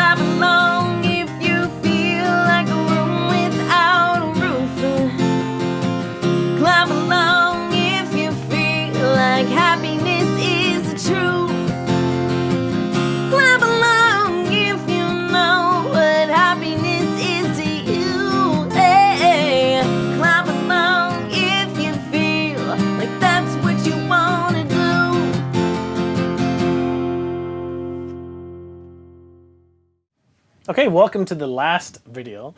Clap along if you feel like a room without a roof. Clap along if you feel like happiness is the truth. Clap along if you know what happiness is to you. Hey, clap along if you feel like that's what you want to do. Okay, welcome to the last video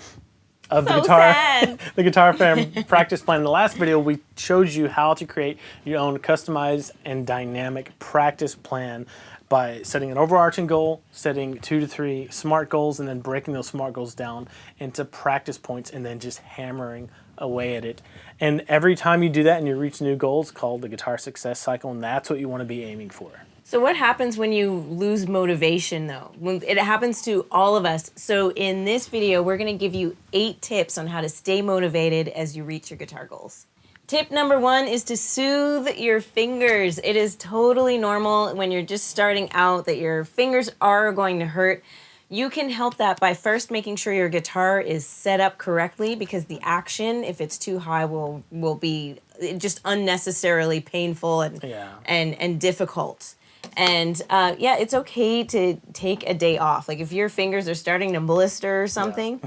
of the So guitar, sad. the Guitar Fam practice plan. In the last video, we showed you how to create your own customized and dynamic practice plan by setting an overarching goal, setting 2 to 3 SMART goals, and then breaking those SMART goals down into practice points and then just hammering away at it. And every time you do that and you reach new goals, called the Guitar Success Cycle, and that's what you want to be aiming for. So what happens when you lose motivation, though? When it happens to all of us. So in this video, we're going to give you 8 tips on how to stay motivated as you reach your guitar goals. Tip number 1 is to soothe your fingers. It is totally normal when you're just starting out that your fingers are going to hurt. You can help that by first making sure your guitar is set up correctly, because the action, if it's too high, will be just unnecessarily painful and difficult. And yeah, it's okay to take a day off. Like if your fingers are starting to blister or something,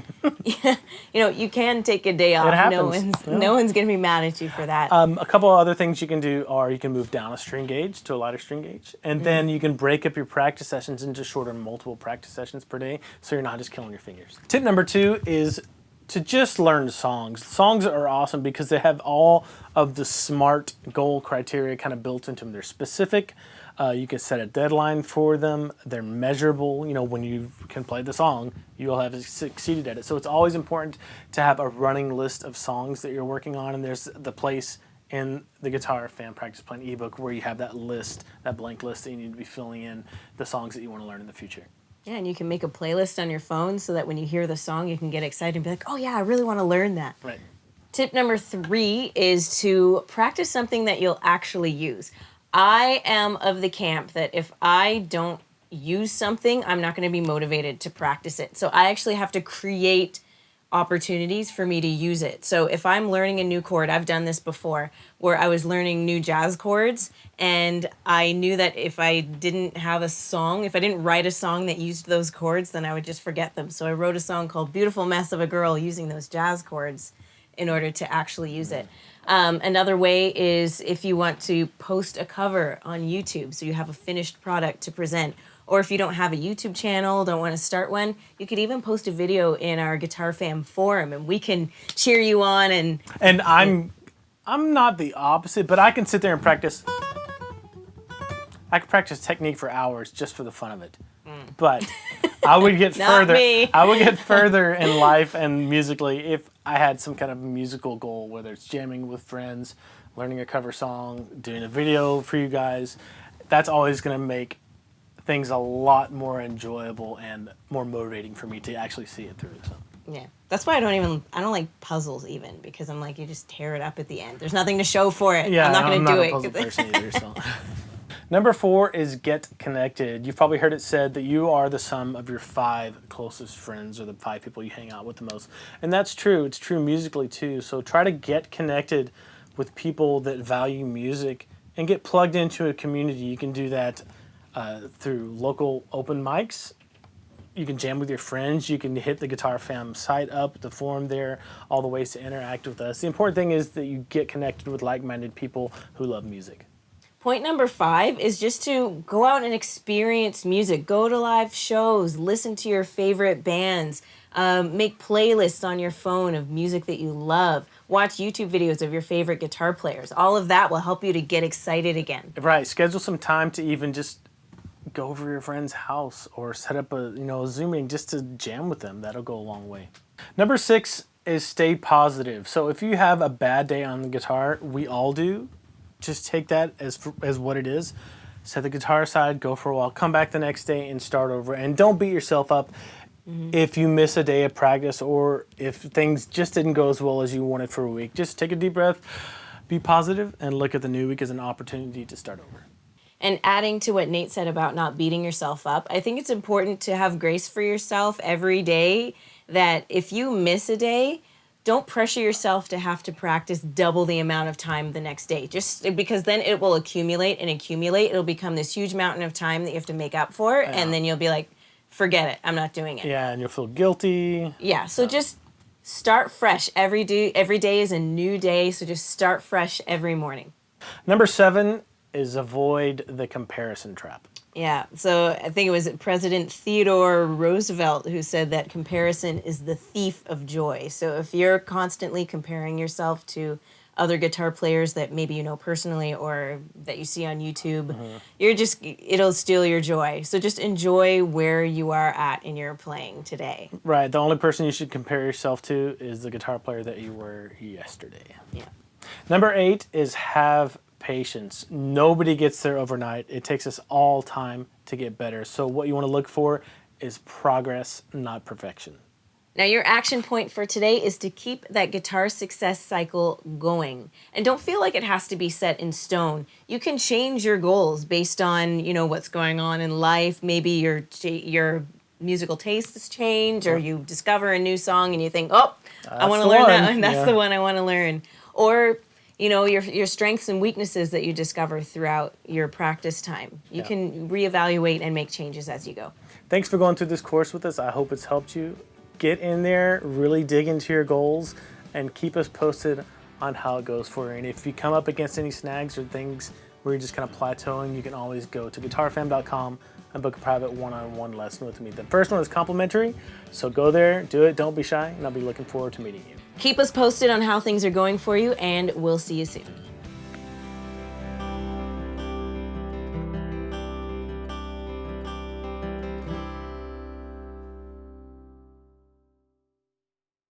yeah, you can take a day off. It happens. No one's gonna be mad at you for that. A couple of other things you can do are you can move down a string gauge to a lighter string gauge, and then you can break up your practice sessions into shorter multiple practice sessions per day, so you're not just killing your fingers. Tip number 2 is to just learn songs. Songs are awesome because they have all of the SMART goal criteria kind of built into them. They're specific. You can set a deadline for them. They're measurable. When you can play the song, you'll have succeeded at it. So it's always important to have a running list of songs that you're working on, and there's the place in the Guitar Fan Practice Plan ebook where you have that list, that blank list that you need to be filling in the songs that you want to learn in the future. Yeah, and you can make a playlist on your phone so that when you hear the song, you can get excited and be like, oh yeah, I really want to learn that. Right. Tip number 3 is to practice something that you'll actually use. I am of the camp that if I don't use something, I'm not going to be motivated to practice it. So I actually have to create opportunities for me to use it. So if I'm learning a new chord, I've done this before, where I was learning new jazz chords, and I knew that if I didn't have a song, if I didn't write a song that used those chords, then I would just forget them. So I wrote a song called Beautiful Mess of a Girl using those jazz chords in order to actually use it. Another way is if you want to post a cover on YouTube, so you have a finished product to present. Or if you don't have a YouTube channel, don't want to start one, you could even post a video in our Guitar Fam forum, and we can cheer you on. And I'm not the opposite, but I can sit there and practice. I could practice technique for hours just for the fun of it. But I would get further. me. I would get further in life and musically if I had some kind of musical goal, whether it's jamming with friends, learning a cover song, doing a video for you guys. That's always going to make things a lot more enjoyable and more motivating for me to actually see it through. So. yeah, that's why I don't like puzzles even, because I'm like, you just tear it up at the end. There's nothing to show for it. Yeah, I'm not going to do a it. puzzle person either, so. Number 4 is get connected. You've probably heard it said that you are the sum of your 5 closest friends, or the 5 people you hang out with the most. And that's true. It's true musically too. So try to get connected with people that value music and get plugged into a community. You can do that through local open mics. You can jam with your friends. You can hit the Guitar Fam site up, the forum there, all the ways to interact with us. The important thing is that you get connected with like-minded people who love music. Point number 5 is just to go out and experience music. Go to live shows, listen to your favorite bands, make playlists on your phone of music that you love, watch YouTube videos of your favorite guitar players. All of that will help you to get excited again. Right. Schedule some time to even just go over to your friend's house or set up a Zoom meeting just to jam with them. That'll go a long way. Number 6 is stay positive. So if you have a bad day on the guitar, we all do. Just take that as what it is. Set the guitar aside, go for a while, come back the next day and start over. And don't beat yourself up if you miss a day of practice or if things just didn't go as well as you wanted for a week. Just take a deep breath, be positive, and look at the new week as an opportunity to start over. And adding to what Nate said about not beating yourself up, I think it's important to have grace for yourself every day, that if you miss a day, don't pressure yourself to have to practice double the amount of time the next day. Just because then it will accumulate and accumulate. It'll become this huge mountain of time that you have to make up for. Yeah. And then you'll be like, forget it, I'm not doing it. Yeah, and you'll feel guilty. Yeah, so just start fresh. Every day is a new day, so just start fresh every morning. Number 7 is avoid the comparison trap. Yeah, so I think it was President Theodore Roosevelt who said that comparison is the thief of joy. So if you're constantly comparing yourself to other guitar players that maybe you know personally or that you see on YouTube, it'll steal your joy. So just enjoy where you are at in your playing today. Right, the only person you should compare yourself to is the guitar player that you were yesterday. Yeah. Number 8 is have patience. Nobody gets there overnight. It takes us all time to get better. So what you want to look for is progress, not perfection. Now, your action point for today is to keep that guitar success cycle going. And don't feel like it has to be set in stone. You can change your goals based on, what's going on in life. Maybe your musical tastes change, or you discover a new song and you think, I want to learn that one. That's the one I want to learn. Or your strengths and weaknesses that you discover throughout your practice time. You can reevaluate and make changes as you go. Thanks for going through this course with us. I hope it's helped you. Get in there, really dig into your goals, and keep us posted on how it goes for you. And if you come up against any snags or things where you're just kind of plateauing, you can always go to guitarfam.com and book a private one-on-one lesson with me. The first one is complimentary, so go there, do it, don't be shy, and I'll be looking forward to meeting you. Keep us posted on how things are going for you, and we'll see you soon.